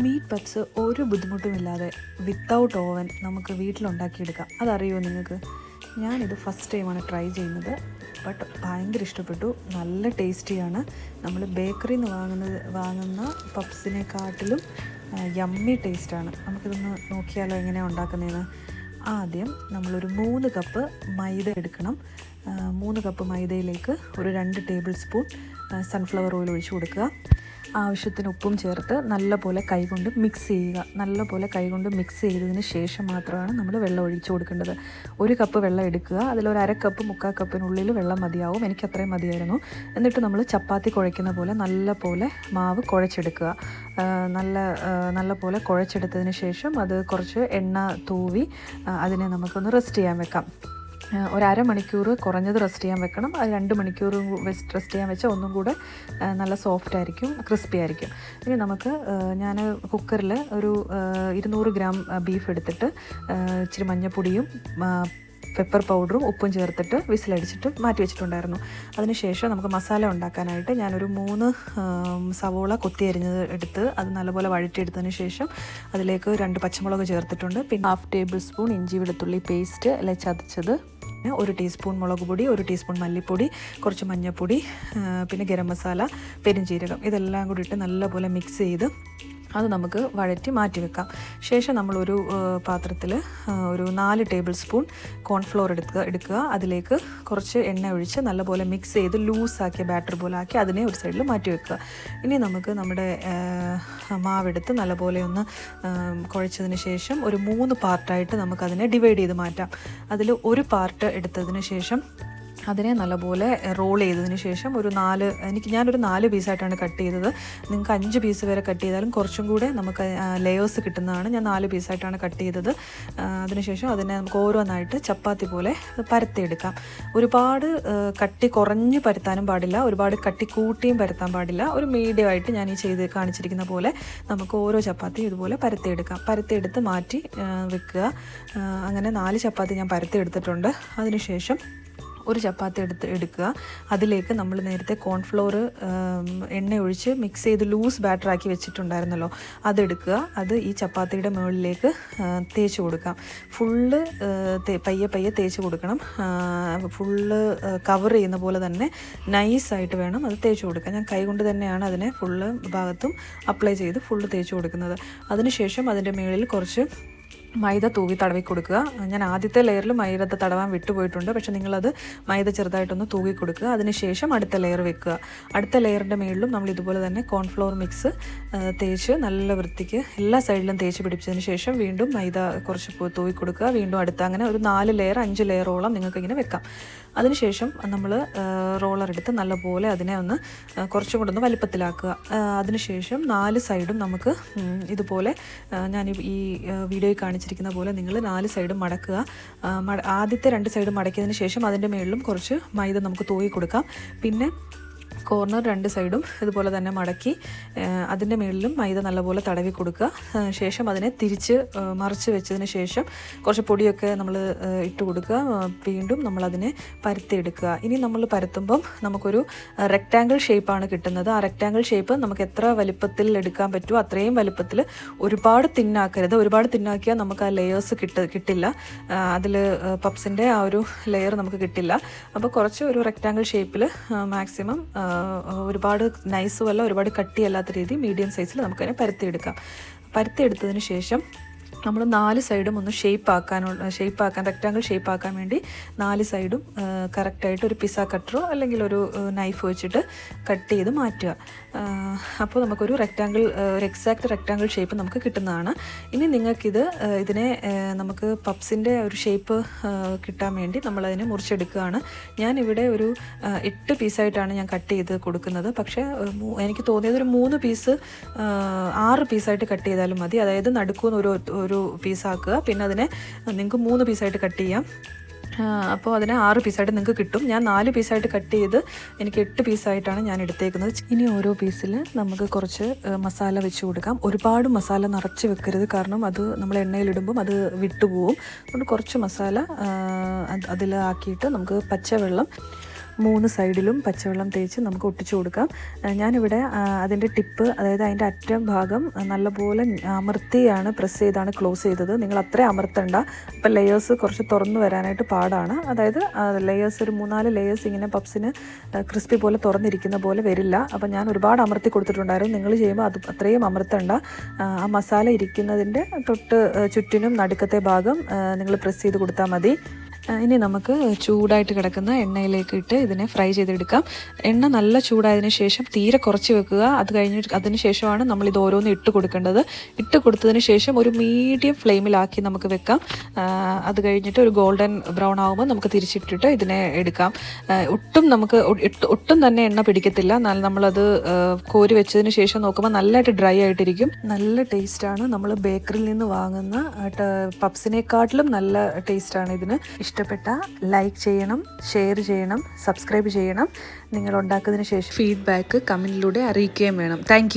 Meet puffs ഒരു ബുദ്ധിമുട്ടുമില്ലാതെ without oven നമുക്ക് വീട്ടിലുണ്ടാക്കിയെടുക്കാം. അതറിയുമോ നിങ്ങൾക്ക്? ഞാനിത് ഫസ്റ്റ് ടൈമാണ് ട്രൈ ചെയ്യുന്നത്. ബട്ട് ഭയങ്കര ഇഷ്ടപ്പെട്ടു. നല്ല ടേസ്റ്റിയാണ്. നമ്മൾ ബേക്കറിയിൽ നിന്ന് വാങ്ങുന്ന പപ്സിനെക്കാട്ടിലും യമ്മി ടേസ്റ്റാണ്. നമുക്കിതൊന്ന് നോക്കിയാലോ എങ്ങനെയാണ് ഉണ്ടാക്കുന്നതെന്ന്. ആദ്യം നമ്മളൊരു 3 കപ്പ് മൈദ എടുക്കണം. 3 കപ്പ് മൈദയിലേക്ക് ഒരു 2 ടേബിൾ സ്പൂൺ സൺഫ്ലവർ ഓയിൽ ഒഴിച്ചു കൊടുക്കുക. ആവശ്യത്തിന് ഉപ്പും ചേർത്ത് നല്ലപോലെ കൈകൊണ്ട് മിക്സ് ചെയ്യുക. നല്ലപോലെ കൈകൊണ്ട് മിക്സ് ചെയ്തതിന് ശേഷം മാത്രമാണ് നമ്മൾ വെള്ളം ഒഴിച്ചു കൊടുക്കേണ്ടത്. 1 കപ്പ് വെള്ളം എടുക്കുക. അതിലൊരു 1/2 കപ്പ് 3/4 കപ്പിനുള്ളിൽ വെള്ളം മതിയാവും. എനിക്ക് അത്രയും മതിയായിരുന്നു. എന്നിട്ട് നമ്മൾ ചപ്പാത്തി കുഴയ്ക്കുന്ന പോലെ നല്ലപോലെ മാവ് കുഴച്ചെടുക്കുക. നല്ലപോലെ കുഴച്ചെടുത്തതിന് ശേഷം അത് കുറച്ച് എണ്ണ തൂവി അതിനെ നമുക്കൊന്ന് റെസ്റ്റ് ചെയ്യാൻ വെക്കാം. ഒരു അരമണിക്കൂർ കുറഞ്ഞത് റെസ്റ്റ് ചെയ്യാൻ വെക്കണം. അത് 2 മണിക്കൂർ റെസ്റ്റ് ചെയ്യാൻ വെച്ചാൽ ഒന്നും കൂടെ നല്ല സോഫ്റ്റ് ആയിരിക്കും, ക്രിസ്പി ആയിരിക്കും. ഇനി നമുക്ക് ഞാൻ കുക്കറിൽ ഒരു 200 ഗ്രാം ബീഫ് എടുത്തിട്ട് ഇച്ചിരി മഞ്ഞൾപ്പൊടിയും പെപ്പർ പൗഡറും ഉപ്പും ചേർത്തിട്ട് വിസിലടിച്ചിട്ട് മാറ്റി വെച്ചിട്ടുണ്ടായിരുന്നു. അതിനുശേഷം നമുക്ക് മസാല ഉണ്ടാക്കാനായിട്ട് ഞാനൊരു 3 സവോള കൊത്തി അരിഞ്ഞത് എടുത്ത് അത് നല്ലപോലെ വഴറ്റിയെടുത്തതിന് ശേഷം അതിലേക്ക് 2 പച്ചമുളക് ചേർത്തിട്ടുണ്ട്. പിന്നെ 1/2 ടേബിൾ സ്പൂൺ ഇഞ്ചി വെളുത്തുള്ളി പേസ്റ്റ് അല്ലെ ചതച്ചത്, 1 ടീസ്പൂൺ മുളക് പൊടി, 1 ടീസ്പൂൺ മല്ലിപ്പൊടി, കുറച്ച് മഞ്ഞൾപ്പൊടി, പിന്നെ ഗരം മസാല, പെരുംജീരകം, ഇതെല്ലാം കൂടി ഇട്ട് നല്ലപോലെ മിക്സ് ചെയ്ത് അത് നമുക്ക് വഴറ്റി മാറ്റി വെക്കാം. ശേഷം നമ്മളൊരു പാത്രത്തിൽ ഒരു 4 ടേബിൾ സ്പൂൺ കോൺഫ്ലോർ എടുക്കുക. അതിലേക്ക് കുറച്ച് എണ്ണ ഒഴിച്ച് നല്ലപോലെ മിക്സ് ചെയ്ത് ലൂസാക്കിയ ബാറ്റർ പോലെ ആക്കി അതിനെ ഒരു സൈഡിൽ മാറ്റി വെക്കുക. ഇനി നമുക്ക് നമ്മുടെ മാവെടുത്ത് നല്ലപോലെ ഒന്ന് കുഴച്ചതിന് ശേഷം ഒരു 3 പാർട്ടായിട്ട് നമുക്കതിനെ ഡിവൈഡ് ചെയ്ത് മാറ്റാം. അതിൽ ഒരു പാർട്ട് എടുത്തതിന് ശേഷം അതിനെ നല്ലപോലെ റോൾ ചെയ്തതിന് ശേഷം ഞാനൊരു 4 പീസായിട്ടാണ് കട്ട് ചെയ്തത്. നിങ്ങൾക്ക് 5 പീസ് വരെ കട്ട് ചെയ്താലും കുറച്ചും കൂടെ നമുക്ക് ലെയേഴ്സ് കിട്ടുന്നതാണ്. ഞാൻ 4 പീസായിട്ടാണ് കട്ട് ചെയ്തത്. അതിനുശേഷം അതിനെ നമുക്ക് ഓരോന്നായിട്ട് ചപ്പാത്തി പോലെ പരത്തിയെടുക്കാം. ഒരുപാട് കട്ടി കുറഞ്ഞ് പരത്താനും പാടില്ല, ഒരുപാട് കട്ടി കൂട്ടിയും പരത്താൻ പാടില്ല. ഒരു മീഡിയമായിട്ട് ഞാൻ ഈ കാണിച്ചിരിക്കുന്ന പോലെ നമുക്ക് ഓരോ ചപ്പാത്തിയും ഇതുപോലെ പരത്തിയെടുത്ത് മാറ്റി വെക്കുക. അങ്ങനെ 4 ചപ്പാത്തി ഞാൻ പരത്തിയെടുത്തിട്ടുണ്ട്. അതിനുശേഷം ഒരു ചപ്പാത്തി എടുക്കുക. അതിലേക്ക് നമ്മൾ നേരത്തെ കോൺഫ്ലോർ എണ്ണ ഒഴിച്ച് മിക്സ് ചെയ്ത് ലൂസ് ബാറ്ററാക്കി വെച്ചിട്ടുണ്ടായിരുന്നല്ലോ, അതെടുക്കുക. അത് ഈ ചപ്പാത്തിയുടെ മുകളിലേക്ക് തേച്ച് കൊടുക്കാം. ഫുള്ള് പയ്യെ തേച്ച് കൊടുക്കണം. ഫുള്ള് കവർ ചെയ്യുന്ന പോലെ തന്നെ നൈസായിട്ട് വേണം അത് തേച്ച് കൊടുക്കാൻ. ഞാൻ കൈകൊണ്ട് തന്നെയാണ് അതിനെ ഫുള്ള് ഭാഗത്തും അപ്ലൈ ചെയ്ത് ഫുള്ള് തേച്ച് കൊടുക്കുന്നത്. അതിനുശേഷം അതിൻ്റെ മുകളിൽ കുറച്ച് മൈദ തൂവി തടവി കൊടുക്കുക. ഞാൻ ആദ്യത്തെ ലെയറിൽ മൈദ തടവാൻ വിട്ടുപോയിട്ടുണ്ട്, പക്ഷേ നിങ്ങളത് മൈദ ചെറുതായിട്ടൊന്ന് തൂവി കൊടുക്കുക. അതിനുശേഷം അടുത്ത ലെയർ വെക്കുക. അടുത്ത ലെയറിൻ്റെ മുകളിലും നമ്മൾ ഇതുപോലെ തന്നെ കോൺഫ്ലോർ മിക്സ് തേച്ച് നല്ല വൃത്തിക്ക് എല്ലാ സൈഡിലും തേച്ച് പിടിപ്പിച്ചതിന് ശേഷം വീണ്ടും മൈദ കുറച്ച് തൂവി കൊടുക്കുക. വീണ്ടും അടുത്ത അങ്ങനെ ഒരു 4 ലെയർ 5 ലെയറോളം നിങ്ങൾക്ക് ഇങ്ങനെ വെക്കാം. അതിനുശേഷം നമ്മൾ റോളർ എടുത്ത് നല്ലപോലെ അതിനെ ഒന്ന് കുറച്ചും കൂടെ ഒന്ന് വലിപ്പത്തിലാക്കുക. അതിനുശേഷം 4 സൈഡും നമുക്ക് ഇതുപോലെ ഞാൻ ഈ വീഡിയോയിൽ കാണിച്ചിരിക്കുന്ന പോലെ നിങ്ങൾ 4 സൈഡും മടക്കുക. ആദ്യത്തെ 2 സൈഡും മടക്കിയതിന് ശേഷം അതിൻ്റെ മുകളിലും കുറച്ച് മൈദ നമുക്ക് തൂവി കൊടുക്കാം. പിന്നെ കോർണർ 2 സൈഡും ഇതുപോലെ തന്നെ മടക്കി അതിൻ്റെ മുകളിലും മൈദ നല്ലപോലെ തടവി കൊടുക്കുക. ശേഷം അതിനെ തിരിച്ച് മറിച്ച് വെച്ചതിന് ശേഷം കുറച്ച് പൊടിയൊക്കെ നമ്മൾ ഇട്ട് കൊടുക്കുക. വീണ്ടും നമ്മളതിനെ പരത്തിയെടുക്കുക. ഇനി നമ്മൾ പരത്തുമ്പം നമുക്കൊരു റെക്റ്റാങ്കിൾ ഷേപ്പാണ് കിട്ടുന്നത്. ആ റെക്റ്റാങ്കിൾ ഷേപ്പ് നമുക്ക് എത്ര വലിപ്പത്തിൽ എടുക്കാൻ പറ്റുമോ അത്രയും വലിപ്പത്തിൽ, ഒരുപാട് തിന്നാക്കരുത്. ഒരുപാട് തിന്നാക്കിയാൽ നമുക്ക് ആ ലെയേഴ്സ് കിട്ടില്ല. അതിൽ പപ്സിൻ്റെ ആ ഒരു ലെയർ നമുക്ക് കിട്ടില്ല. അപ്പോൾ കുറച്ച് ഒരു റെക്റ്റാങ്കിൾ ഷേപ്പിൽ മാക്സിമം ഒരുപാട് നൈസുമല്ല ഒരുപാട് കട്ടിയല്ലാത്ത രീതി മീഡിയം സൈസിൽ നമുക്കതിനെ പരത്തിയെടുത്തതിന് ശേഷം നമ്മൾ 4 സൈഡും ഒന്ന് ഷേപ്പാക്കാൻ റെക്റ്റാങ്കിൾ ഷേപ്പാക്കാൻ വേണ്ടി 4 സൈഡും കറക്റ്റായിട്ട് ഒരു പിസ്സ കട്ടറോ അല്ലെങ്കിൽ ഒരു നൈഫ് വെച്ചിട്ട് കട്ട് ചെയ്ത് മാറ്റുക. അപ്പോൾ നമുക്കൊരു എക്സാക്റ്റ് റെക്റ്റാങ്കിൾ ഷേപ്പ് നമുക്ക് കിട്ടുന്നതാണ്. ഇനി ഇതിനെ നമുക്ക് പപ്സിൻ്റെ ഒരു ഷേപ്പ് കിട്ടാൻ വേണ്ടി നമ്മളതിനെ മുറിച്ചെടുക്കുകയാണ്. ഞാനിവിടെ ഒരു 8 പീസായിട്ടാണ് ഞാൻ കട്ട് ചെയ്ത് കൊടുക്കുന്നത്. പക്ഷേ എനിക്ക് തോന്നിയത് ഒരു 3 പീസ് 6 പീസായിട്ട് കട്ട് ചെയ്താലും മതി. അതായത് നടുക്കൂന്ന് ഒരു പീസാക്കുക. പിന്നെ അതിനെ നിങ്ങൾക്ക് 3 പീസായിട്ട് കട്ട് ചെയ്യാം. അപ്പോൾ അതിനെ 6 പീസായിട്ട് നിങ്ങൾക്ക് കിട്ടും. ഞാൻ 4 പീസായിട്ട് കട്ട് ചെയ്ത് എനിക്ക് 8 പീസായിട്ടാണ് ഞാൻ എടുത്തേക്കുന്നത്. ഇനി ഓരോ പീസിൽ നമുക്ക് കുറച്ച് മസാല വെച്ച് കൊടുക്കാം. ഒരുപാട് മസാല നിറച്ച് വെക്കരുത്, കാരണം അത് നമ്മൾ എണ്ണയിലിടുമ്പം അത് വിട്ടുപോകും. അതുകൊണ്ട് കുറച്ച് മസാല അതിലാക്കിയിട്ട് നമുക്ക് പച്ചവെള്ളം 3 സൈഡിലും പച്ചവെള്ളം തേച്ച് നമുക്ക് ഒട്ടിച്ചു കൊടുക്കാം. ഞാനിവിടെ അതിൻ്റെ ടിപ്പ്, അതായത് അതിൻ്റെ അറ്റം ഭാഗം നല്ലപോലെ അമർത്തിയാണ് പ്രസ് ചെയ്താണ് ക്ലോസ് ചെയ്തത്. നിങ്ങൾ അത്രയും അമർത്തണ്ട, അപ്പോൾ ലെയേഴ്സ് കുറച്ച് തുറന്നു വരാനായിട്ട് പാടാണ്. അതായത് ലെയേഴ്സ് ഒരു 3-4 ലെയേഴ്സ് ഇങ്ങനെ പപ്സിന് ക്രിസ്പി പോലെ തുറന്നിരിക്കുന്ന പോലെ വരില്ല. അപ്പോൾ ഞാൻ ഒരുപാട് അമർത്തി കൊടുത്തിട്ടുണ്ടായിരുന്നു. നിങ്ങൾ ചെയ്യുമ്പോൾ അത് അത്രയും അമർത്തണ്ട. ആ മസാല ഇരിക്കുന്നതിൻ്റെ തൊട്ട് ചുറ്റിനും നടുക്കത്തെ ഭാഗം നിങ്ങൾ പ്രസ് ചെയ്ത് കൊടുത്താൽ മതി. ഇനി നമുക്ക് ചൂടായിട്ട് കിടക്കുന്ന എണ്ണയിലേക്ക് ഇട്ട് ഇതിനെ ഫ്രൈ ചെയ്തെടുക്കാം. എണ്ണ നല്ല ചൂടായതിനു ശേഷം തീരെ കുറച്ച് വെക്കുക. അത് കഴിഞ്ഞിട്ട് അതിന് ശേഷമാണ് നമ്മളിത് ഓരോന്ന് ഇട്ട് കൊടുക്കേണ്ടത്. ഇട്ട് കൊടുത്തതിന് ശേഷം ഒരു മീഡിയം ഫ്ലെയിമിലാക്കി നമുക്ക് വെക്കാം. അത് കഴിഞ്ഞിട്ട് ഒരു ഗോൾഡൻ ബ്രൗൺ ആകുമ്പോൾ നമുക്ക് തിരിച്ചിട്ടിട്ട് ഇതിനെ എടുക്കാം. ഒട്ടും തന്നെ എണ്ണ പിടിക്കത്തില്ല. നമ്മളത് കോരി വെച്ചതിന് ശേഷം നോക്കുമ്പോൾ നല്ലതായിട്ട് ഡ്രൈ ആയിട്ടിരിക്കും. നല്ല ടേസ്റ്റാണ്. നമ്മൾ ബേക്കറിയിൽ നിന്ന് വാങ്ങുന്ന പപ്സിനെക്കാട്ടിലും നല്ല ടേസ്റ്റാണ് ഇതിന്. ഇഷ്ടപ്പെട്ട ലൈക്ക് ചെയ്യണം, ഷെയർ ചെയ്യണം, സബ്സ്ക്രൈബ് ചെയ്യണം. നിങ്ങൾ ഉണ്ടാക്കുന്നതിന് ശേഷം ഫീഡ്ബാക്ക് കമൻറ്റിലൂടെ അറിയിക്കുകയും വേണം. Thank you.